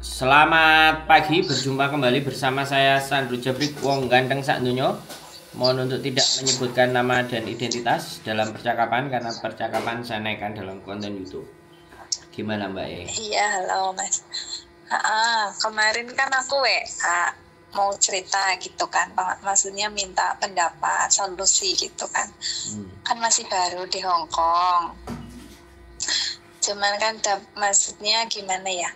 Selamat pagi, berjumpa kembali bersama saya Sandro Jabrik Wong Ganteng Sak Dunyo. Mohon untuk tidak menyebutkan nama dan identitas dalam percakapan karena percakapan saya naikkan dalam konten YouTube. Gimana Mbak E? Iya, halo Mas. Kemarin kan aku mau cerita gitu kan, maksudnya minta pendapat, solusi gitu kan. Kan masih baru di Hong Kong. Cuman kan maksudnya gimana ya?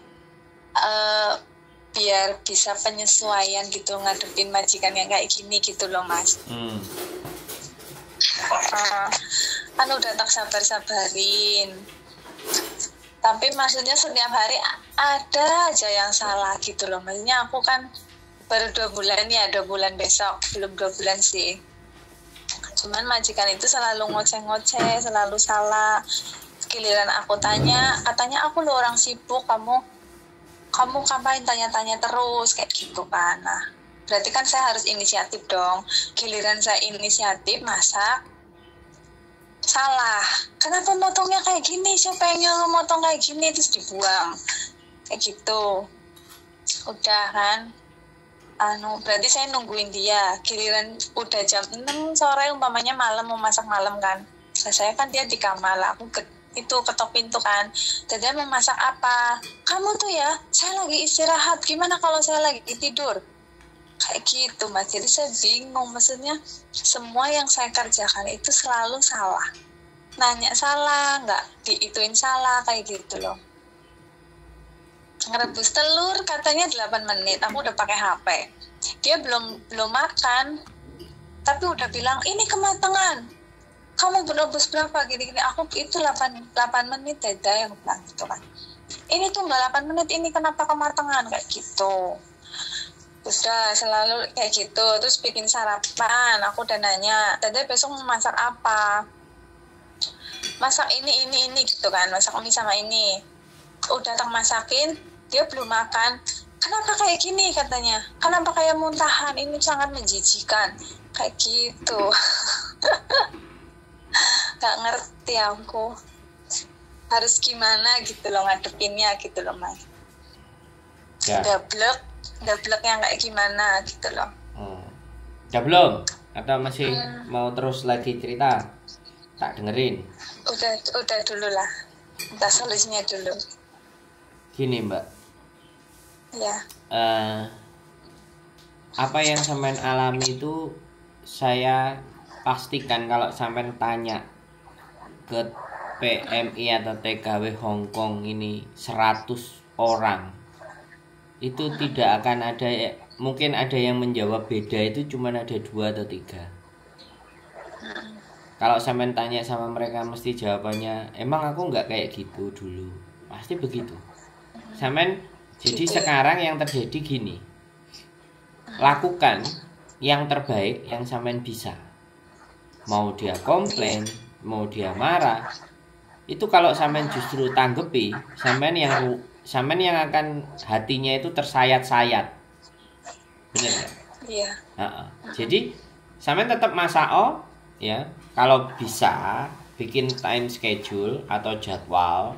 Biar bisa penyesuaian gitu ngadepin majikan yang kayak gini gitu loh Mas. Kan udah tak sabar-sabarin. Tapi maksudnya setiap hari ada aja yang salah gitu loh. Maksudnya aku kan baru 2 bulan ya, 2 bulan besok, belum 2 bulan sih. Cuman majikan itu selalu ngoceh-ngoceh, selalu salah. Giliran aku tanya, katanya aku lo orang sibuk, kamu ngapain tanya-tanya terus kayak gitu kan. Nah, berarti kan saya harus inisiatif dong. Giliran saya inisiatif masak, salah. Kenapa motongnya kayak gini? Siapa yang nyuruh motong kayak gini terus dibuang? Kayak gitu. Udah kan. Berarti saya nungguin dia. Giliran udah jam 6 sore umpamanya malam mau masak malam kan. Saya kan dia di kamar lah. Aku ketok pintu kan. Dan dia mau masak apa? Kamu tuh ya, saya lagi istirahat. Gimana kalau saya lagi tidur? Kayak gitu Mas. Jadi saya bingung, maksudnya semua yang saya kerjakan itu selalu salah. Nanya salah, nggak diituin salah, kayak gitu loh. Ngerebus telur katanya 8 menit, aku udah pakai HP. Dia belum makan, tapi udah bilang ini kematangan. Kamu berebus berapa gini-gini? Aku itu 8 menit Dada yang bilang gitu kan. Ini tuh nggak 8 menit, ini kenapa kematangan kayak gitu. Udah selalu kayak gitu. Terus bikin sarapan, aku udah nanya, Dada besok mau masak apa? Masak ini gitu kan, masak mie sama ini. Udah tak masakin, dia belum makan. Kenapa kayak gini katanya? Kenapa kayak muntahan? Ini sangat menjijikan. Kayak gitu. Gak ngerti aku harus gimana gitu loh ngadepinnya gitu loh Mas. Ya. Dablek yang kayak gimana gitu loh. Udah belum? Atau masih mau terus lagi cerita? Tak dengerin. Udah dulu lah. Minta solusinya dulu. Gini Mbak. Ya. Apa yang sampean alami itu saya pastikan kalau sampean tanya ke PMI atau TKW Hong Kong ini 100 orang, itu tidak akan ada, mungkin ada yang menjawab beda, itu cuma ada 2 atau 3. Kalau sampean tanya sama mereka mesti jawabannya, emang aku nggak kayak gitu dulu, pasti begitu. Sampean jadi sekarang yang terjadi gini, lakukan yang terbaik yang sampean bisa. Mau dia komplain, mau dia marah, itu kalau sampean justru tanggepi, sampean yang akan hatinya itu tersayat-sayat. Bener nggak? Iya. Jadi sampean tetap masak ya. Kalau bisa bikin time schedule atau jadwal,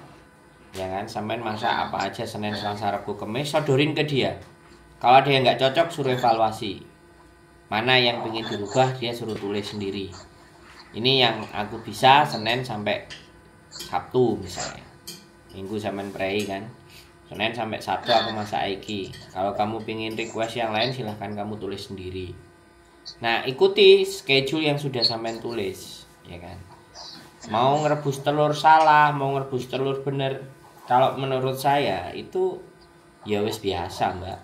ya kan, sampean masak apa aja Senin, Selasa, Rabu, Kamis, sodorin ke dia. Kalau ada yang nggak cocok suruh evaluasi. Mana yang pengen dirubah dia suruh tulis sendiri. Ini yang aku bisa Senin sampai Sabtu misalnya. Minggu sampean prei kan. Senin sampai Sabtu aku masak iki. Kalau kamu pengen request yang lain silahkan kamu tulis sendiri. Nah, ikuti schedule yang sudah sampean tulis, ya kan. Mau ngerebus telur salah, mau ngerebus telur bener. Kalau menurut saya itu ya wis biasa, Mbak.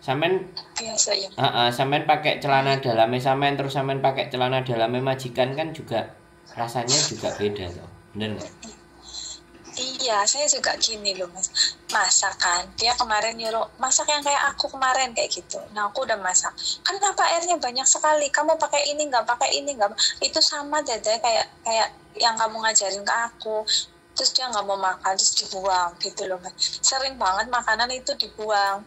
Sampean Biasa ya. Sampean pakai celana dalamnya sampean terus sampean pakai celana dalamnya majikan kan juga rasanya juga beda tuh. Bener nggak? Iya, saya juga gini loh Mas. Masak kan, dia kemarin nyuruh masak yang kayak aku kemarin kayak gitu. Nah aku udah masak. Kenapa airnya banyak sekali? Kamu pakai ini nggak? Pakai ini nggak? Itu sama Dada kayak yang kamu ngajarin ke aku. Terus dia nggak mau makan, terus dibuang gitu loh Mas. Sering banget makanan itu dibuang.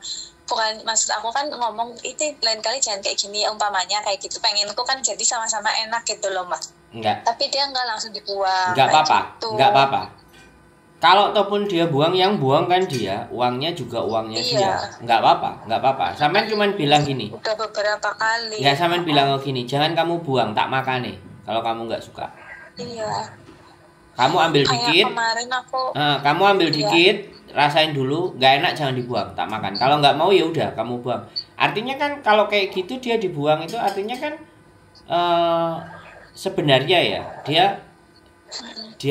Bukan, maksud aku kan ngomong itu lain kali jangan kayak gini umpamanya kayak gitu, pengenku kan jadi sama-sama enak gitu loh Mas. Enggak. Tapi dia nggak langsung dibuang. Enggak apa-apa. Gitu. Enggak apa-apa. Kalau ataupun dia buang, yang buang kan dia, uangnya juga uangnya dia. Iya. Nggak apa-apa. Sampean cuman bilang gini. Udah beberapa kali. Nggak, sampean bilang gini, jangan kamu buang, tak makan nih. Kalau kamu nggak suka. Iya. Kamu ambil Kayak dikit. kemarin aku. Kamu ambil Iya. dikit, rasain dulu, nggak enak jangan dibuang, tak makan. Kalau nggak mau ya udah kamu buang. Artinya kan kalau kayak gitu dia dibuang itu artinya kan sebenarnya ya dia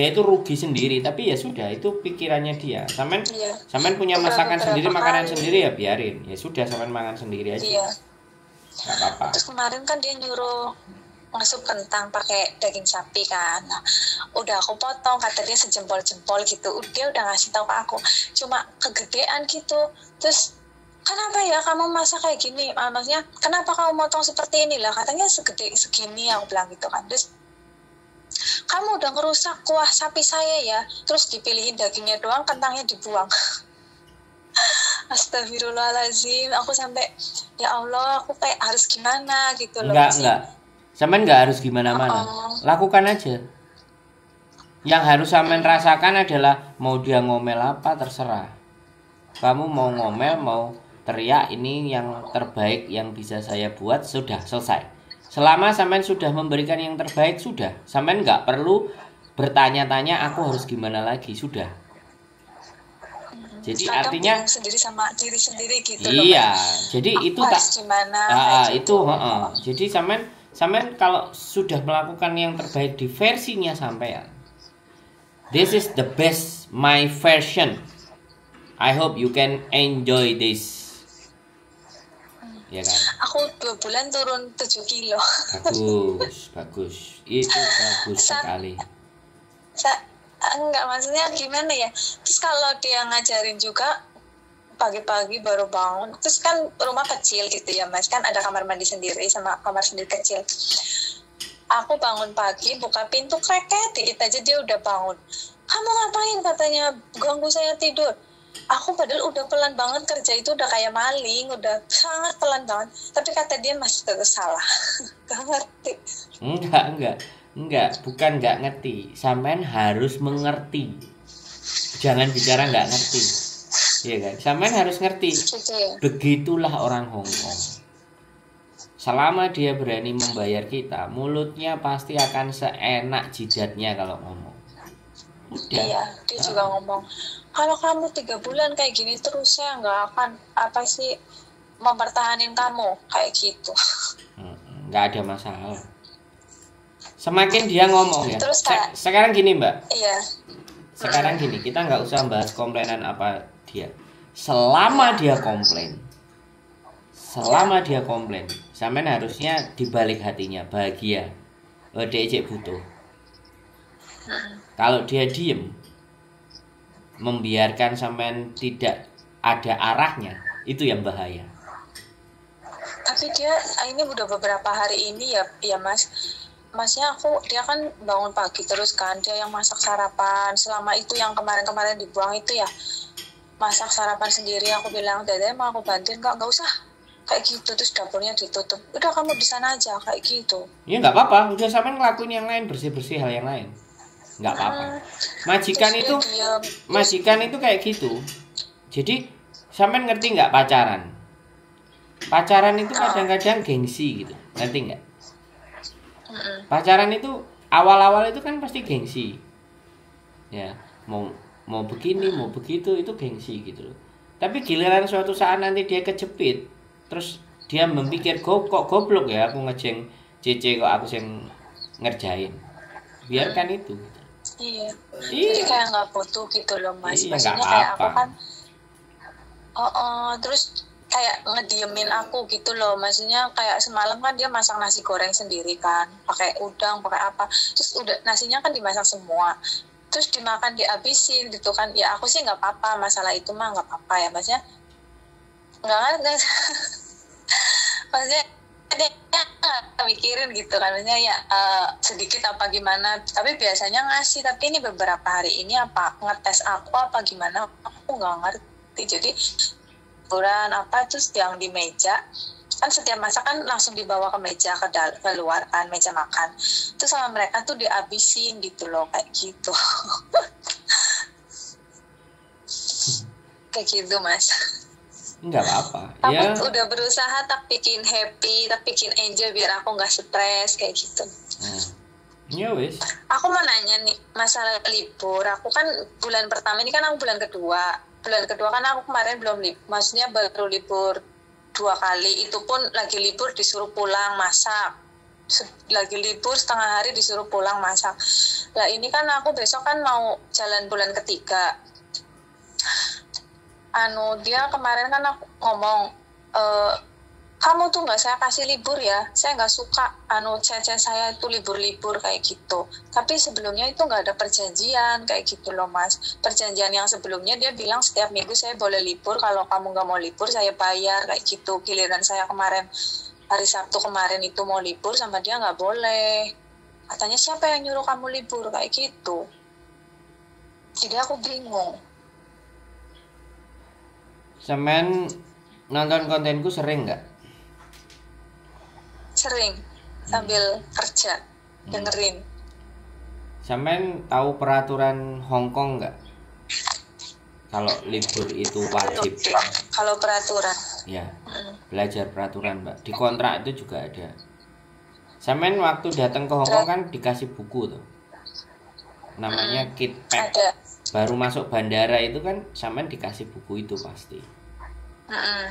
itu rugi sendiri, tapi ya sudah, itu pikirannya dia. Sampean Iya. sampean punya Udah masakan beberapa sendiri, makanan kali. sendiri ya biarin. Ya sudah, sampean makan sendiri aja. Iya. Nggak apa-apa. Terus kemarin kan dia nyuruh ngasup kentang pakai daging sapi kan. Nah, udah aku potong, kata dia sejempol-jempol gitu. Dia udah ngasih tahu ke aku. Cuma kegedean gitu. Terus kenapa ya kamu masak kayak gini? Maksudnya kenapa kamu motong seperti ini lah? Katanya segede segini, aku bilang gitu kan. Terus kamu udah ngerusak kuah sapi saya ya. Terus dipilihin dagingnya doang, kentangnya dibuang. Astagfirullahaladzim, aku sampai ya Allah, aku kayak harus gimana gitu loh. Enggak. Sampean nggak harus gimana-mana. Lakukan aja. Yang harus sampean rasakan adalah mau dia ngomel apa terserah. Kamu mau ngomel, mau teriak, ini yang terbaik yang bisa saya buat, sudah selesai. Selama sampean sudah memberikan yang terbaik, sudah. Sampean nggak perlu bertanya-tanya aku harus gimana lagi, sudah. Jadi Kadang artinya bingung sendiri sama diri sendiri gitu iya, loh. jadi Aku itu harus tak gimana kayak itu jadi sampean kalau sudah melakukan yang terbaik di versinya sampean, this is the best my version, I hope you can enjoy this, ya kan? Aku 2 bulan turun 7 kilo. bagus, itu bagus sekali. Enggak, maksudnya gimana ya. Terus kalau dia ngajarin juga pagi-pagi baru bangun, terus kan rumah kecil gitu ya Mas, kan ada kamar mandi sendiri sama kamar sendiri kecil. Aku bangun pagi, buka pintu, kreket dikit aja dia udah bangun. Kamu ngapain, katanya, ganggu saya tidur. Aku padahal udah pelan banget kerja itu, udah kayak maling, udah sangat pelan banget. Tapi kata dia masih terus salah. Gak ngerti. Enggak, bukan nggak ngerti. Sampean harus mengerti. Jangan bicara nggak ngerti. Iya kan? Sampean harus ngerti. Gitu ya. Begitulah orang Hong Kong. Selama dia berani membayar kita, mulutnya pasti akan seenak jidatnya kalau ngomong. Udah. Iya, dia juga ngomong, kalau kamu 3 bulan kayak gini terus saya nggak akan mempertahanin kamu kayak gitu. Nggak ada masalah. Semakin dia ngomong ya. Terus sekarang gini Mbak. Iya. Sekarang gini, kita nggak usah bahas komplainan apa dia. Selama dia komplain, sampean harusnya dibalik hatinya bahagia. Dia cek butuh. Kalau dia diem, membiarkan sampean tidak ada arahnya, itu yang bahaya. Tapi dia ini udah beberapa hari ini ya Mas. Masnya dia kan bangun pagi terus kan, dia yang masak sarapan. Selama itu yang kemarin-kemarin dibuang itu ya, masak sarapan sendiri. Aku bilang, Dede mau aku bantuin? Nggak usah kayak gitu. Terus dapurnya ditutup, udah kamu di sana aja kayak gitu. Ya nggak apa-apa, udah sampean ngelakuin yang lain, bersih-bersih hal yang lain, nggak apa-apa. Majikan itu kayak gitu. Jadi sampean ngerti nggak pacaran itu kadang-kadang gengsi gitu, ngerti nggak? Pacaran itu awal-awal itu kan pasti gengsi, ya, mau begini mau begitu, itu gengsi gitu loh. Tapi giliran suatu saat nanti dia kejepit, terus dia memikir kok goblok ya aku ngejeng Cece, kok aku yang ngerjain, biarkan itu. Iya. Jadi kayak nggak butuh gitu loh Mas. Iya, maksudnya kayak aku kan terus kayak ngediemin aku gitu loh. Maksudnya kayak semalam kan dia masak nasi goreng sendiri kan, pakai udang, pakai apa, terus udah nasinya kan dimasak semua, terus dimakan dihabisin gitu kan. Ya aku sih nggak apa-apa, masalah itu mah nggak apa-apa ya Masnya. Nggak maksudnya dia mikirin gitu kan, maksudnya ya sedikit apa gimana, tapi biasanya ngasih. Tapi ini beberapa hari ini apa ngetes aku apa gimana, aku nggak ngerti. Jadi ukuran apa, terus yang di meja kan setiap masakan langsung dibawa ke meja, keluar kan meja makan, terus sama mereka tuh dihabisin gitu loh, kayak gitu. kayak gitu Mas. Enggak apa-apa. Aku Ya, udah berusaha tak bikin happy, tak bikin enjoy biar aku nggak stres kayak gitu. ya wis. Aku mau nanya nih masalah libur. Aku kan bulan pertama ini kan aku bulan kedua. Bulan kedua kan aku kemarin belum libur. Maksudnya baru libur 2 kali. Itu pun lagi libur disuruh pulang masak. Lagi libur setengah hari disuruh pulang masak. Lah ini kan aku besok kan mau jalan bulan ketiga. Dia kemarin kan aku ngomong, kamu tuh nggak saya kasih libur ya, saya nggak suka cece saya itu libur-libur kayak gitu. Tapi sebelumnya itu nggak ada perjanjian kayak gitu loh Mas. Perjanjian yang sebelumnya dia bilang setiap minggu saya boleh libur, kalau kamu nggak mau libur saya bayar kayak gitu. Giliran saya kemarin hari Sabtu kemarin itu mau libur sama dia nggak boleh. Katanya siapa yang nyuruh kamu libur kayak gitu. Jadi aku bingung. Semen nonton kontenku sering nggak? Sering sambil kerja dengerin. Semen tahu peraturan Hong Kong nggak? Kalau libur itu wajib. Kalau peraturan. Ya, belajar peraturan Mbak. Di kontrak itu juga ada. Semen waktu datang ke Hong Kong kan dikasih buku tuh. Namanya kit pack. Ada. Baru masuk bandara itu kan Semen dikasih buku itu pasti.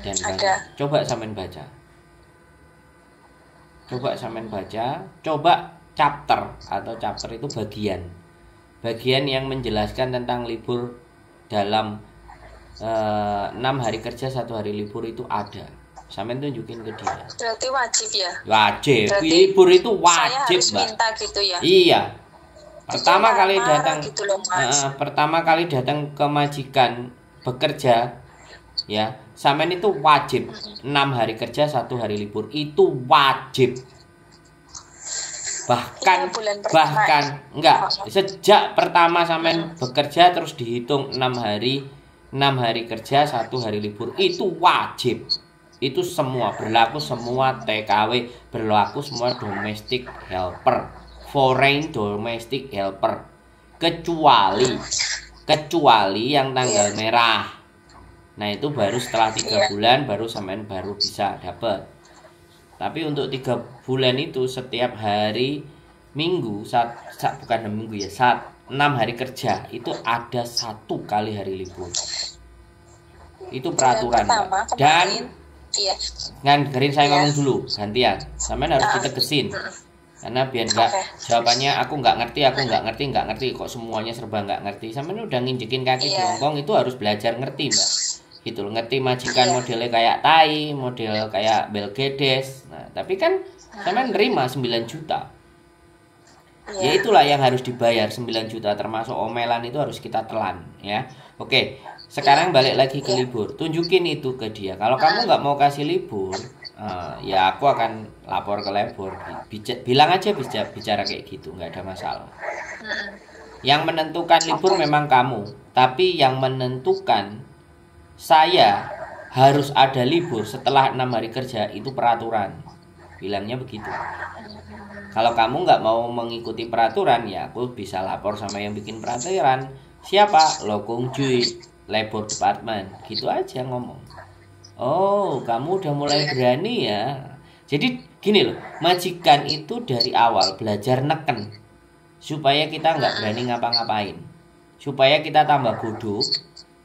Dan Ada. coba Semen baca. Coba Semen baca, coba chapter atau chapter itu bagian yang menjelaskan tentang libur dalam 6 hari kerja 1 hari libur itu ada. Semen tunjukin ke dia. Berarti wajib ya? Wajib. Berarti libur itu Saya wajib harus Mbak. minta gitu ya? Iya. Pertama kali datang gitu loh, Mas. pertama kali datang ke majikan bekerja ya, Semen itu wajib 6 hari kerja 1 hari libur itu wajib. Bahkan Iya, bulan pertama. enggak, sejak pertama Semen bekerja terus dihitung 6 hari kerja 1 hari libur itu wajib. Itu semua berlaku, semua TKW, berlaku semua domestic helper, foreign domestic helper, kecuali yang tanggal merah. Nah itu baru setelah 3 bulan baru Semen baru bisa dapat. Tapi untuk 3 bulan itu setiap hari minggu bukan minggu ya, saat 6 hari kerja itu ada 1 kali hari libur. Itu peraturan pertama, Mbak. Dan iya. dengerin saya ngomong dulu gantian. Semen harus ditegesin. Karena biar enggak jawabannya aku nggak ngerti kok semuanya serba nggak ngerti. Semen udah nginjekin kaki di Hong Kong itu harus belajar ngerti Mbak. Gitu loh, ngerti majikan modelnya kayak Tai, model kayak Belgedes. Nah, tapi kan Semen nerima 9 juta. Ya itulah yang harus dibayar 9 juta termasuk omelan itu harus kita telan ya. Oke, sekarang balik lagi ke libur. Tunjukin itu ke dia. Kalau kamu nggak mau kasih libur, ya aku akan lapor ke labor. Bilang aja bicara kayak gitu, nggak ada masalah. Yang menentukan libur memang kamu, tapi yang menentukan saya harus ada libur setelah 6 hari kerja itu peraturan. Bilangnya begitu. Kalau kamu nggak mau mengikuti peraturan, ya aku bisa lapor sama yang bikin peraturan. Siapa? Lo Kung Jui, labor department. Gitu aja ngomong. Oh, kamu udah mulai berani ya. Jadi gini loh, majikan itu dari awal belajar neken supaya kita nggak berani ngapa-ngapain, supaya kita tambah bodoh,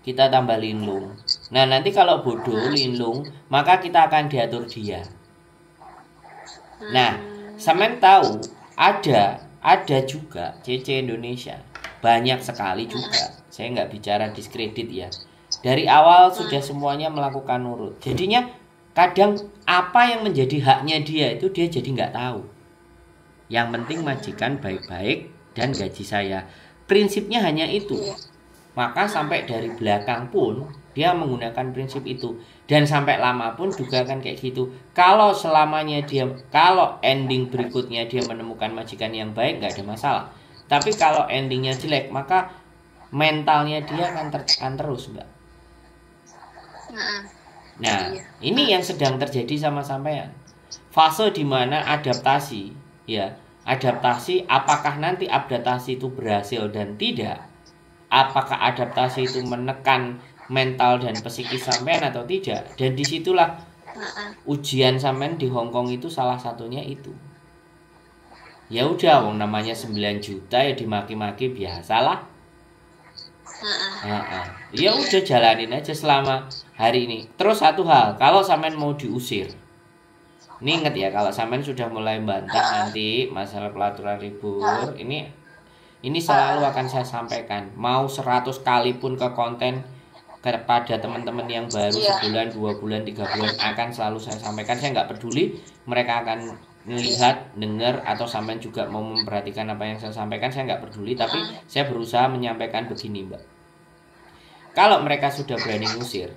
kita tambah linglung. Nah nanti kalau bodoh, linglung, maka kita akan diatur dia. Nah, Semen tahu ada juga CC Indonesia, banyak sekali juga. Saya nggak bicara diskredit ya. Dari awal sudah semuanya melakukan nurut. Jadinya kadang apa yang menjadi haknya dia itu dia jadi nggak tahu. Yang penting majikan baik-baik dan gaji saya. Prinsipnya hanya itu. Maka sampai dari belakang pun dia menggunakan prinsip itu. Dan sampai lama pun juga akan kayak gitu. Kalau ending berikutnya dia menemukan majikan yang baik, nggak ada masalah. Tapi kalau endingnya jelek, maka mentalnya dia akan tertekan terus, Mbak. Nah, ini yang sedang terjadi sama sampean. Fase dimana adaptasi, ya, adaptasi. Apakah nanti adaptasi itu berhasil dan tidak? Apakah adaptasi itu menekan mental dan psikis sampean atau tidak. Dan disitulah ujian sampean di Hong Kong itu salah satunya itu. Ya udah, wong namanya 9 juta ya dimaki-maki biasalah. Ya udah jalanin aja selama hari ini. Terus satu hal, kalau sampean mau diusir, ini inget ya, kalau sampean sudah mulai bantah nanti masalah pelaturan libur, ini selalu akan saya sampaikan. Mau 100 kali pun ke konten kepada teman-teman yang baru sebulan, 2 bulan, 3 bulan akan selalu saya sampaikan. Saya nggak peduli mereka akan melihat, dengar, atau sampean juga mau memperhatikan apa yang saya sampaikan, saya nggak peduli. Tapi saya berusaha menyampaikan begini, Mbak. Kalau mereka sudah berani ngusir,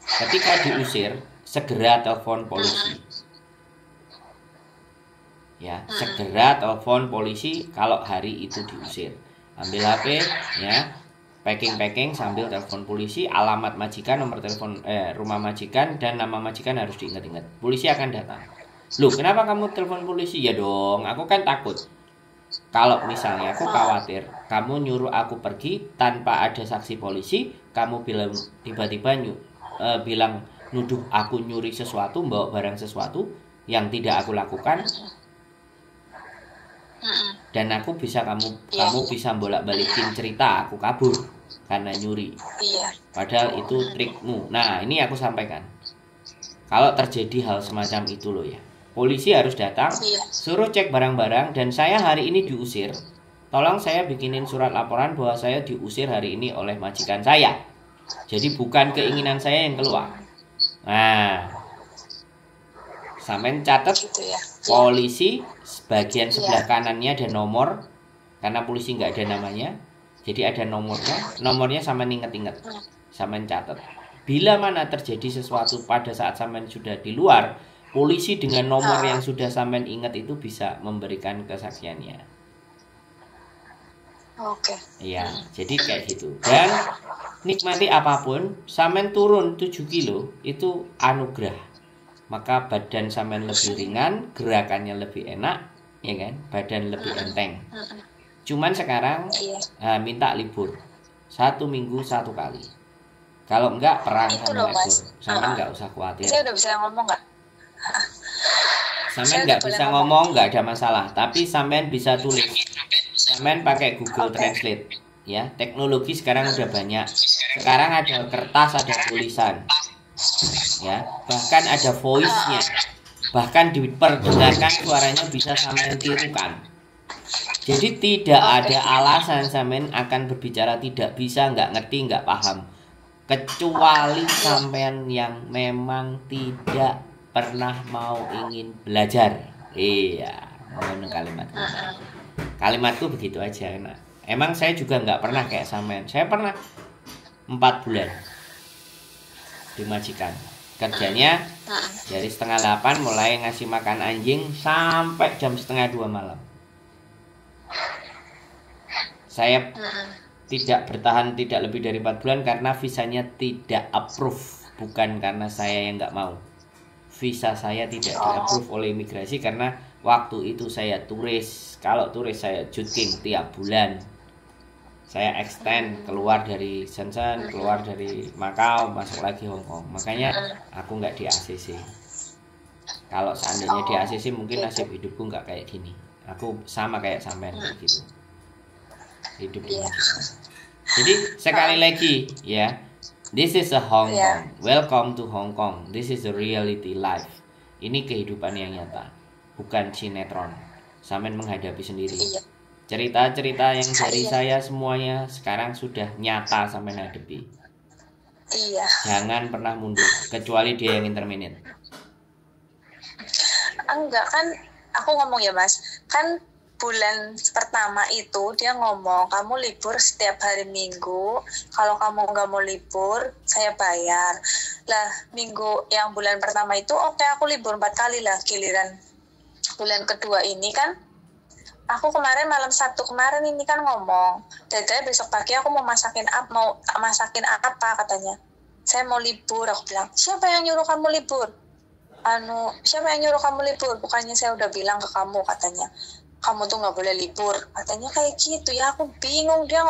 ketika diusir segera telepon polisi. Ya, segera telepon polisi kalau hari itu diusir. Ambil HP, ya, packing sambil telepon polisi, alamat majikan, nomor telepon rumah majikan, dan nama majikan harus diingat-ingat. Polisi akan datang. Loh, kenapa kamu telepon polisi? Ya dong, aku kan takut. Kalau misalnya aku khawatir kamu nyuruh aku pergi tanpa ada saksi polisi, kamu bilang tiba-tiba bilang nuduh aku nyuri sesuatu, bawa barang sesuatu yang tidak aku lakukan. Dan aku bisa kamu bisa bolak-balikin cerita aku kabur karena nyuri. Padahal itu trikmu. Nah, ini aku sampaikan. Kalau terjadi hal semacam itu loh ya, polisi harus datang, suruh cek barang-barang, dan saya hari ini diusir. Tolong saya bikinin surat laporan bahwa saya diusir hari ini oleh majikan saya. Jadi bukan keinginan saya yang keluar. Nah, sampean catat gitu ya. Polisi bagian sebelah kanannya ada nomor, karena polisi nggak ada namanya, jadi ada nomornya sampean inget-inget, sampean catat. Bila mana terjadi sesuatu pada saat sampean sudah di luar, polisi dengan nomor yang sudah sampean ingat itu bisa memberikan kesaksiannya. Oke. Iya, jadi kayak gitu. Dan nikmati apapun, sampean turun 7 kilo itu anugerah. Maka badan sampean lebih ringan, gerakannya lebih enak, ya kan? Badan lebih enteng. Cuman sekarang minta libur 1 minggu 1 kali. Kalau enggak perang sama libur, sampean enggak usah khawatir. Saya udah bisa ngomong enggak? Sampean enggak bisa ngomong, enggak ada masalah. Tapi sampean bisa tulis. Sampean pakai Google Translate, ya. Teknologi sekarang udah banyak. Sekarang ada kertas, ada tulisan. Ya, bahkan ada voice-nya, bahkan diperdengarkan suaranya bisa sampean tirukan. Jadi tidak ada alasan sampean akan berbicara tidak bisa, nggak ngerti, nggak paham, kecuali sampean yang memang tidak pernah mau ingin belajar. Iya, ngomong kalimatku begitu aja. Nah, emang saya juga nggak pernah kayak sampean. Saya pernah 4 bulan di majikan, kerjanya dari 7:30 mulai ngasih makan anjing sampai jam 1:30 malam. Saya tidak bertahan tidak lebih dari 4 bulan karena visanya tidak approve, bukan karena saya yang nggak mau. Visa saya tidak di-approve oleh imigrasi karena waktu itu saya turis. Kalau turis saya jogging tiap bulan. Saya extend keluar dari Shenzhen, keluar dari Macau, masuk lagi Hong Kong. Makanya aku nggak di ACC. Kalau seandainya di ACC mungkin nasib hidupku nggak kayak gini. Aku sama kayak sampean gitu. Hidup di Malaysia. Jadi sekali lagi ya, this is a Hong Kong. Welcome to Hong Kong. This is the reality life. Ini kehidupan yang nyata, bukan sinetron. Sampean menghadapi sendiri. Cerita-cerita yang dari saya semuanya sekarang sudah nyata sampai hadapi. Iya. Jangan pernah mundur, kecuali dia yang interminate. Enggak kan, aku ngomong ya Mas, kan bulan pertama itu dia ngomong kamu libur setiap hari Minggu, kalau kamu nggak mau libur saya bayar. Lah minggu yang bulan pertama itu oke, aku libur 4 kali lah. Giliran bulan kedua ini kan, aku kemarin malam Sabtu kemarin ini kan ngomong, Dada besok pagi aku mau masakin apa katanya. Saya mau libur, aku bilang. Siapa yang nyuruh kamu libur? Siapa yang nyuruh kamu libur? Bukannya saya udah bilang ke kamu katanya. kamu tuh nggak boleh libur, katanya kayak gitu ya. Aku bingung, dia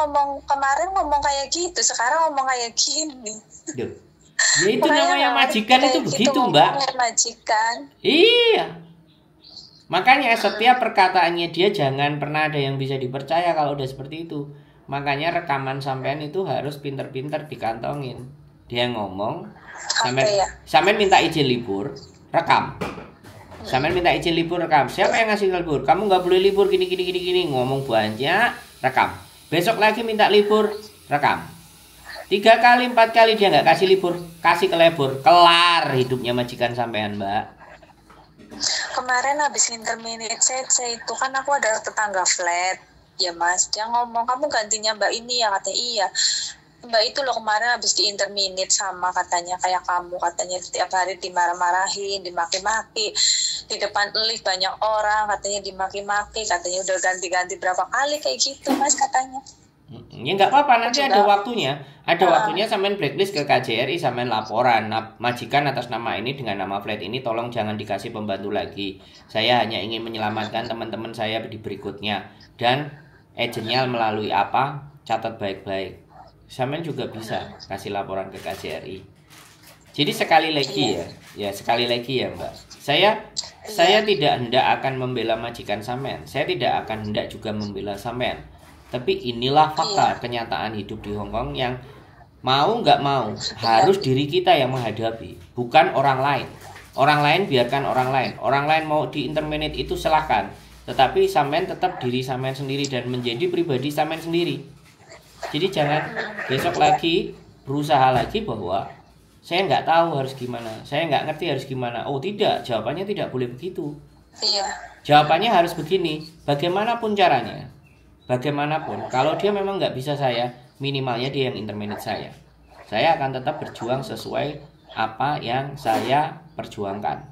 kemarin ngomong kayak gitu, sekarang ngomong kayak gini. Duh. Ya itu namanya majikan itu begitu Mbak. Majikan. Iya. Makanya setiap perkataannya dia jangan pernah ada yang bisa dipercaya kalau udah seperti itu. Makanya rekaman sampean itu harus pinter-pinter dikantongin. Dia ngomong, sampean minta izin libur, rekam. Sampean minta izin libur, rekam. Siapa yang ngasih libur? Kamu nggak boleh libur gini, ngomong banyak, rekam. Besok lagi minta libur, rekam. 3 kali 4 kali dia nggak kasih libur, kasih kelebur, kelar hidupnya majikan sampean Mbak. Kemarin habis interminate CC itu kan aku ada tetangga flat, ya Mas, dia ngomong kamu gantinya Mbak ini ya, katanya iya. Mbak itu loh kemarin habis di interminate sama katanya kayak kamu, katanya setiap hari dimarah-marahin, dimaki-maki, di depan lift banyak orang katanya dimaki-maki, katanya udah ganti-ganti berapa kali kayak gitu Mas katanya. Ya nggak apa-apa, nanti ada waktunya. Ada waktunya sampean blacklist ke KJRI, sampean laporan majikan atas nama ini dengan nama flat ini tolong jangan dikasih pembantu lagi. Saya hanya ingin menyelamatkan teman-teman saya di berikutnya. Dan agennya melalui apa? Catat baik-baik. Sampean juga bisa kasih laporan ke KJRI. Jadi sekali lagi sekali lagi ya Mbak. Saya tidak hendak akan membela majikan sampean. Saya tidak akan hendak juga membela sampean. Tapi inilah fakta kenyataan hidup di Hong Kong yang mau nggak mau harus diri kita yang menghadapi, bukan orang lain. Orang lain biarkan orang lain. Orang lain mau di interminate itu silahkan. Tetapi sampean tetap diri sampean sendiri dan menjadi pribadi sampean sendiri. Jadi jangan besok lagi berusaha lagi bahwa saya nggak tahu harus gimana, saya nggak ngerti harus gimana. Oh tidak, jawabannya tidak boleh begitu. Jawabannya harus begini, bagaimanapun caranya. Bagaimanapun, kalau dia memang nggak bisa saya, minimalnya dia yang interminate saya. Saya akan tetap berjuang sesuai apa yang saya perjuangkan.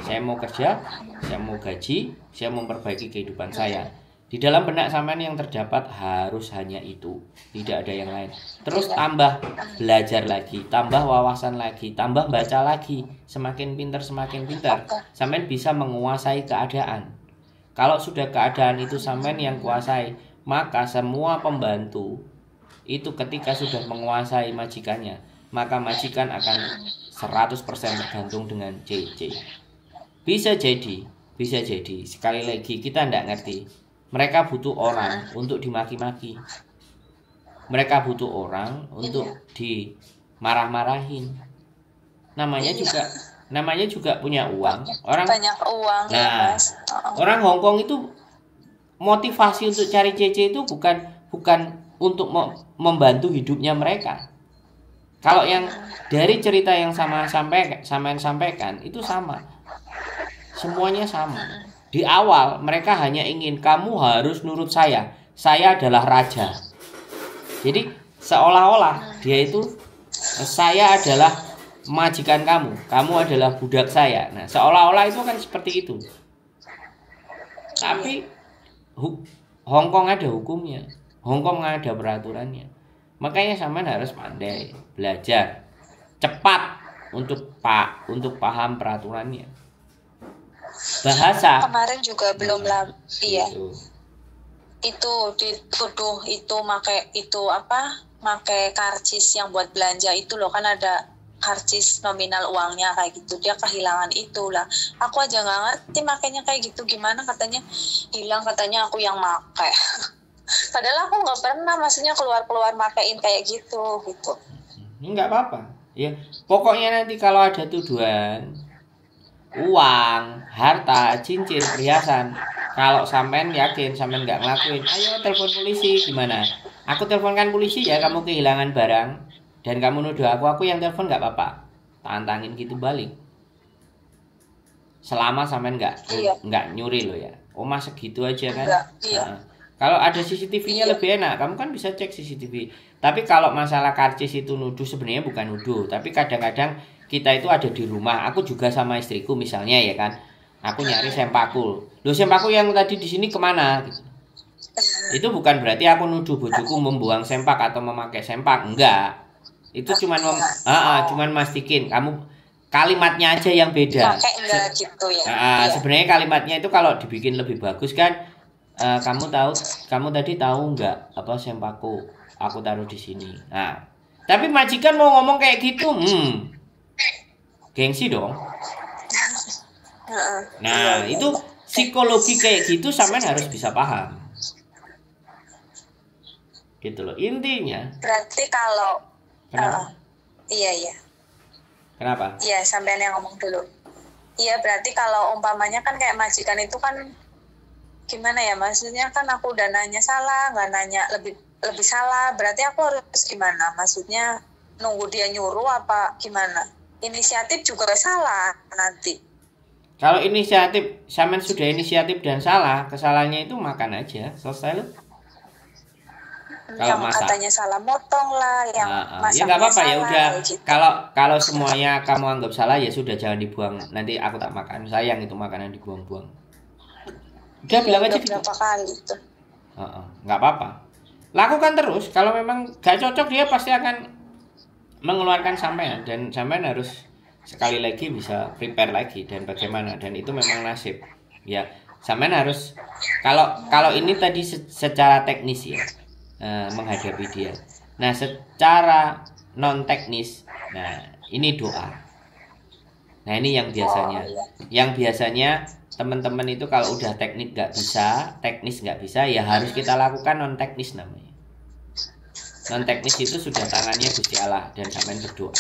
Saya mau kerja, saya mau gaji, saya mau memperbaiki kehidupan saya. Di dalam benak sampean yang terdapat harus hanya itu, tidak ada yang lain. Terus tambah belajar lagi, tambah wawasan lagi, tambah baca lagi. Semakin pintar, sampean bisa menguasai keadaan. Kalau sudah keadaan itu sampean yang kuasai, maka semua pembantu itu ketika sudah menguasai majikannya, maka majikan akan 100% tergantung dengan CC. Bisa jadi, sekali lagi kita tidak ngerti. Mereka butuh orang untuk dimaki-maki. Mereka butuh orang untuk dimarah-marahin. Namanya juga punya uang. Orang banyak uang. Nah, orang Hong Kong itu motivasi untuk cari CC itu bukan untuk membantu hidupnya mereka. Kalau yang dari cerita yang sampean sampaikan itu sama. Semuanya sama. Di awal mereka hanya ingin kamu harus nurut saya. Saya adalah raja. Jadi seolah-olah dia itu saya adalah majikan kamu adalah budak saya. Nah, seolah-olah itu kan seperti itu. Tapi Hong Kong ada hukumnya. Hong Kong ada peraturannya. Makanya sampean harus pandai, belajar cepat untuk paham peraturannya. Bahasa kemarin juga belum lama. Iya. Itu dituduh itu pakai karcis yang buat belanja itu loh, kan ada karcis nominal uangnya kayak gitu, dia kehilangan itulah. Aku aja nggak ngerti makanya kayak gitu gimana, katanya hilang, katanya aku yang make. Padahal aku nggak pernah, maksudnya keluar makein kayak gitu. Nggak apa-apa ya, pokoknya nanti kalau ada tuduhan uang, harta, cincin, perhiasan, kalau sampean yakin sampean nggak ngelakuin, ayo telepon polisi. Gimana? Aku teleponkan polisi ya, kamu kehilangan barang dan kamu nuduh aku yang telepon, nggak apa-apa. Tantangin gitu balik. Selama sampean nggak nyuri loh ya. Oh masa gitu aja kan? Nah, kalau ada CCTV-nya lebih enak, kamu kan bisa cek CCTV. Tapi kalau masalah karcis itu nuduh, sebenarnya bukan nuduh, tapi kadang-kadang kita itu ada di rumah. Aku juga sama istriku misalnya ya kan, aku nyari sempakul. Loh, sempakul yang tadi di sini kemana? Gitu. Itu bukan berarti aku nuduh bojoku membuang sempak atau memakai sempak, enggak. Itu cuman mastikin kamu kalimatnya aja yang beda. Enggak gitu ya. Sebenarnya kalimatnya itu kalau dibikin lebih bagus kan, kamu tadi tahu nggak apa sempaku aku taruh di sini. Nah, tapi majikan mau ngomong kayak gitu, gengsi dong. Nah, itu psikologi kayak gitu sampean harus bisa paham. Gitu loh. Intinya. Berarti kalau iya. Kenapa? Iya, sampean yang ngomong dulu. Iya, berarti kalau umpamanya kan kayak majikan itu kan gimana ya? Maksudnya kan aku udah nanya salah, nggak nanya lebih salah. Berarti aku harus gimana? Maksudnya nunggu dia nyuruh apa gimana? Inisiatif juga salah nanti. Kalau inisiatif, sampean sudah inisiatif dan salah, kesalahannya itu makan aja, selesai loh. Kalau yang katanya salah motong lah, yang ya nggak apa-apa ya udah. Gitu. Kalau semuanya kamu anggap salah ya sudah, jangan dibuang. Nanti aku tak makan, sayang itu makanan dibuang-buang. Udah bilang aja gitu. Berapa kali tuh? Nggak apa-apa. Lakukan terus. Kalau memang nggak cocok dia pasti akan mengeluarkan sampean dan sampean harus sekali lagi bisa prepare lagi dan bagaimana, dan itu memang nasib. Ya, sampean harus kalau ini tadi secara teknis ya. Menghadapi dia. Nah, secara non teknis, nah ini doa. Nah ini yang biasanya teman-teman itu kalau udah teknis nggak bisa, ya harus kita lakukan non teknis namanya. Non teknis itu sudah tangannya Gusti Allah dan sampean berdoa.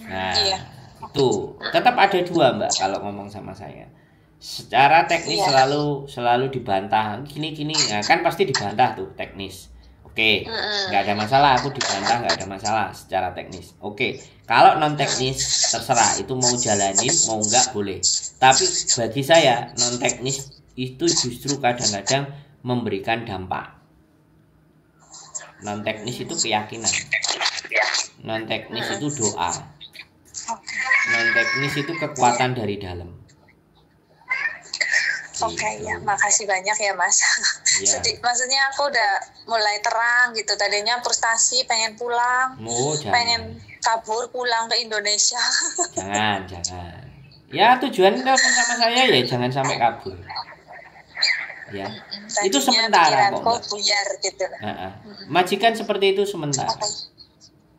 Nah itu tetap ada dua Mbak kalau ngomong sama saya. Secara teknis selalu dibantah gini, nah kan pasti dibantah tuh teknis. Oke, nggak ada masalah, aku dibantah nggak ada masalah secara teknis. Oke, kalau non teknis terserah, itu mau jalanin mau nggak boleh. Tapi bagi saya non teknis itu justru kadang-kadang memberikan dampak. Non teknis itu keyakinan, non teknis itu doa, non teknis itu kekuatan dari dalam. Oke, ya, makasih banyak ya Mas. Maksudnya aku udah mulai terang gitu. Tadinya frustasi, pengen pulang, pengen kabur pulang ke Indonesia. Jangan. Ya tujuan telepon sama saya ya jangan sampai kabur. Ya, itu sementara kok. Buyar gitu. Majikan seperti itu sementara.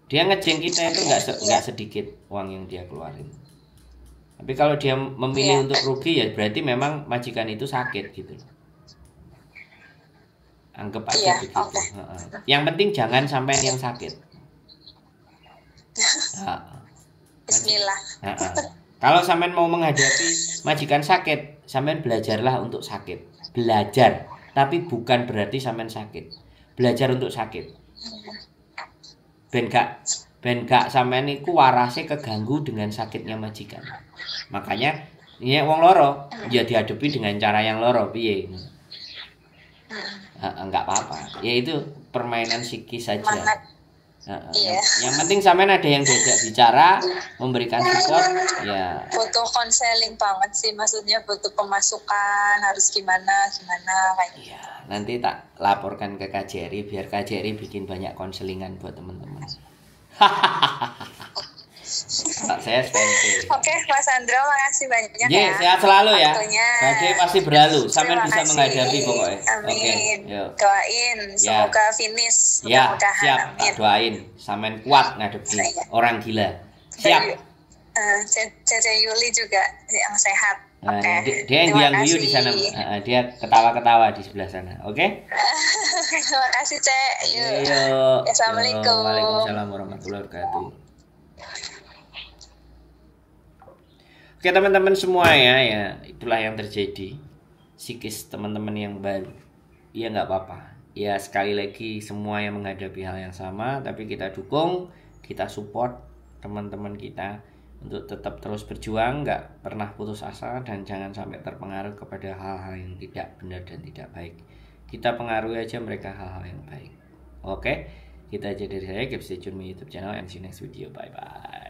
Dia ngejeng kita itu nggak sedikit uang yang dia keluarin. Tapi kalau dia memilih untuk rugi ya berarti memang majikan itu sakit gitu. Anggap aja begitu. Yang penting jangan sampai yang sakit. Bismillah. Kalau sampean mau menghadapi majikan sakit, sampean belajarlah untuk sakit. Belajar, tapi bukan berarti sampean sakit. Belajar untuk sakit. Ben gak sampean iku warase keganggu dengan sakitnya majikan. Makanya ini wong loro ya dihadapi dengan cara yang loro piye. Enggak apa-apa. Ya itu permainan psikis saja. Yang penting sampean ada yang diajak bicara, memberikan support, ya. Butuh konseling banget sih, maksudnya butuh pemasukan, harus gimana kayak gitu. Ya, nanti tak laporkan ke KJRI biar KJRI bikin banyak konselingan buat teman-teman. Saya sponsor. Oke, Mas Andro, makasih banyak ya. Sehat selalu ya. Badai pasti berlalu. Sampean bisa menghadapi pokoknya. Amin. Doain semoga finish. Ya, siap. Doain. Sampean kuat ngadepi orang gila. Siap. Cece Yuli juga yang sehat. Dia yang guyu di sana. Dia ketawa-ketawa di sebelah sana. Oke? Terima kasih, Cek. Yuk. Assalamualaikum. Waalaikumsalam warahmatullahi wabarakatuh. Oke teman-teman semua ya itulah yang terjadi. Psikis teman-teman yang baru, ya nggak apa-apa. Ya sekali lagi semua yang menghadapi hal yang sama, tapi kita dukung, kita support teman-teman kita untuk tetap terus berjuang, nggak pernah putus asa dan jangan sampai terpengaruh kepada hal-hal yang tidak benar dan tidak baik. Kita pengaruhi aja mereka hal-hal yang baik. Oke, kita aja dari saya. Keep stay tune my YouTube channel and see you next video. Bye bye.